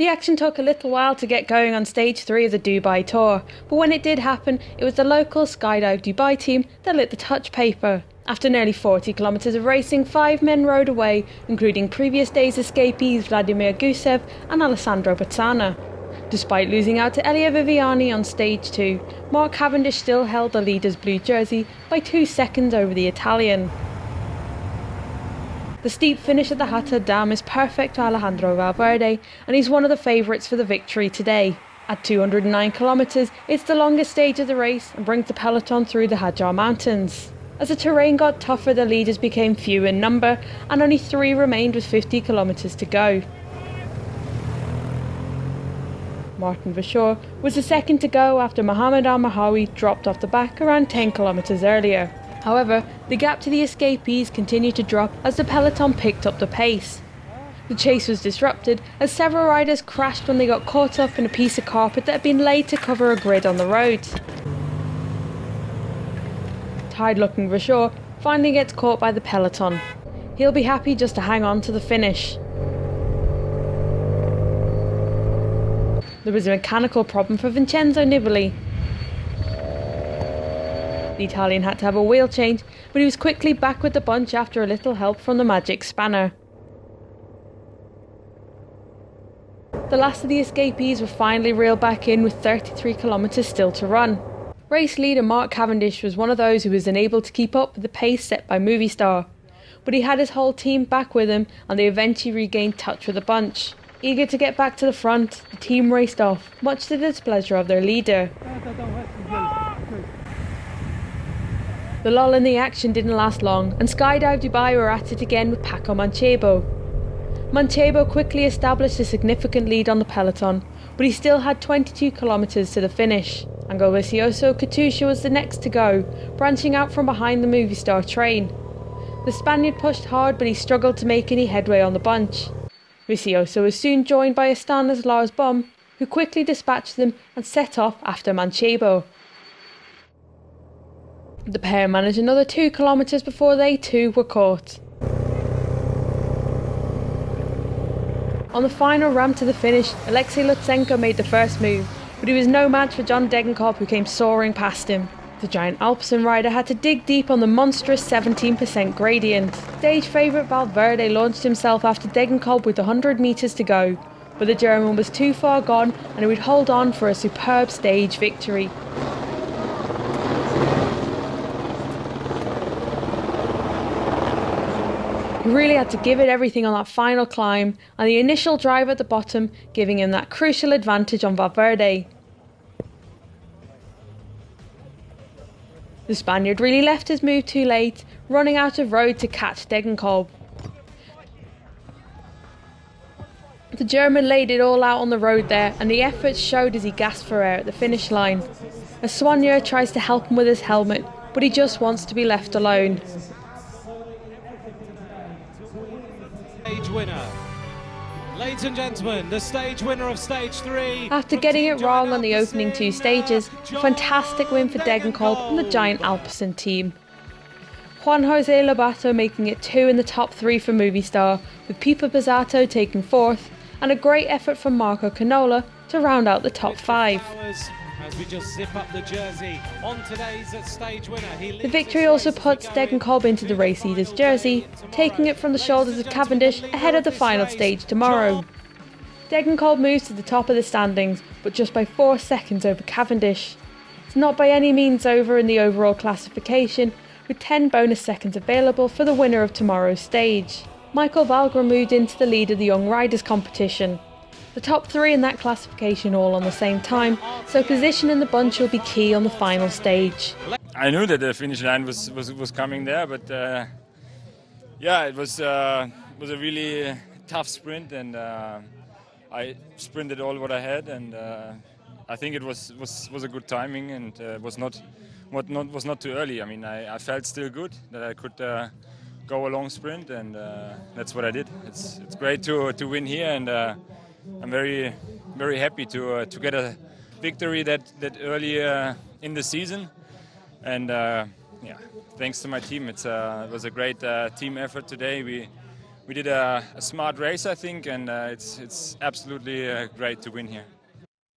The action took a little while to get going on stage 3 of the Dubai tour, but when it did happen, it was the local Skydive Dubai team that lit the touch paper. After nearly 40 kilometres of racing, 5 men rode away, including previous day's escapees Vladimir Gusev and Alessandro Bazzana. Despite losing out to Elia Viviani on stage 2, Mark Cavendish still held the leader's blue jersey by 2 seconds over the Italian. The steep finish at the Hatta Dam is perfect for Alejandro Valverde, and he's one of the favourites for the victory today. At 209 kilometres, it's the longest stage of the race and brings the peloton through the Hajar Mountains. As the terrain got tougher, the leaders became few in number, and only 3 remained with 50 kilometres to go. Martin Verschoor was the second to go after Mohamed Al-Mahawi dropped off the back around 10 kilometres earlier. However, the gap to the escapees continued to drop as the peloton picked up the pace. The chase was disrupted as several riders crashed when they got caught up in a piece of carpet that had been laid to cover a grid on the road. Tired-looking Verschoor finally gets caught by the peloton. He'll be happy just to hang on to the finish. There was a mechanical problem for Vincenzo Nibali. The Italian had to have a wheel change, but he was quickly back with the bunch after a little help from the magic spanner. The last of the escapees were finally reeled back in with 33 kilometres still to run. Race leader Mark Cavendish was one of those who was unable to keep up with the pace set by MOVISTAR, but he had his whole team back with him and they eventually regained touch with the bunch. Eager to get back to the front, the team raced off, much to the displeasure of their leader. The lull in the action didn't last long, and Skydive Dubai were at it again with Paco Manchego. Manchego quickly established a significant lead on the peloton, but he still had 22 kilometres to the finish. Angel Vicioso Katusha was the next to go, branching out from behind the MOVISTAR train. The Spaniard pushed hard, but he struggled to make any headway on the bunch. Vicioso was soon joined by Astana's Lars Bohm, who quickly dispatched them and set off after Manchego. The pair managed another 2 kilometres before they too were caught. On the final ramp to the finish, Alexei Lutsenko made the first move, but he was no match for John Degenkolb, who came soaring past him. The giant ALPECIN rider had to dig deep on the monstrous 17% gradient. Stage favourite Valverde launched himself after Degenkolb with 100 metres to go, but the German was too far gone and he would hold on for a superb stage victory. He really had to give it everything on that final climb, and the initial drive at the bottom giving him that crucial advantage on Valverde. The Spaniard really left his move too late, running out of road to catch Degenkolb. The German laid it all out on the road there, and the effort showed as he gasped for air at the finish line. A soigneur tries to help him with his helmet, but he just wants to be left alone. Stage winner. Ladies and gentlemen, the stage winner of stage 3. After getting it wrong on the opening 2 stages, a fantastic win for Degenkolb and the giant ALPECIN team. Juan Jose Lobato making it 2 in the top 3 for MOVISTAR, with Pipo Pizzato taking 4th, and a great effort from Marco Canola to round out the top 5. As we just zip up the jersey on today's stage winner. The victory also puts Degenkolb into the race leader's jersey, taking it from the shoulders of Cavendish ahead of the final stage tomorrow. Degenkolb moves to the top of the standings, but just by 4 seconds over Cavendish. It's not by any means over in the overall classification, with 10 bonus seconds available for the winner of tomorrow's stage. Michael Valgren moved into the lead of the Young Riders competition. The top 3 in that classification all on the same time, so position in the bunch will be key on the final stage. I knew that the finish line was coming there, but yeah, it was a really tough sprint, and I sprinted all what I had, and I think it was a good timing, and was not too early. I mean, I felt still good that I could go a long sprint, and that's what I did. It's great to win here, and I'm very happy to get a victory that early in the season, and yeah, thanks to my team. It was a great team effort today. we did a smart race, I think, and it's absolutely great to win here.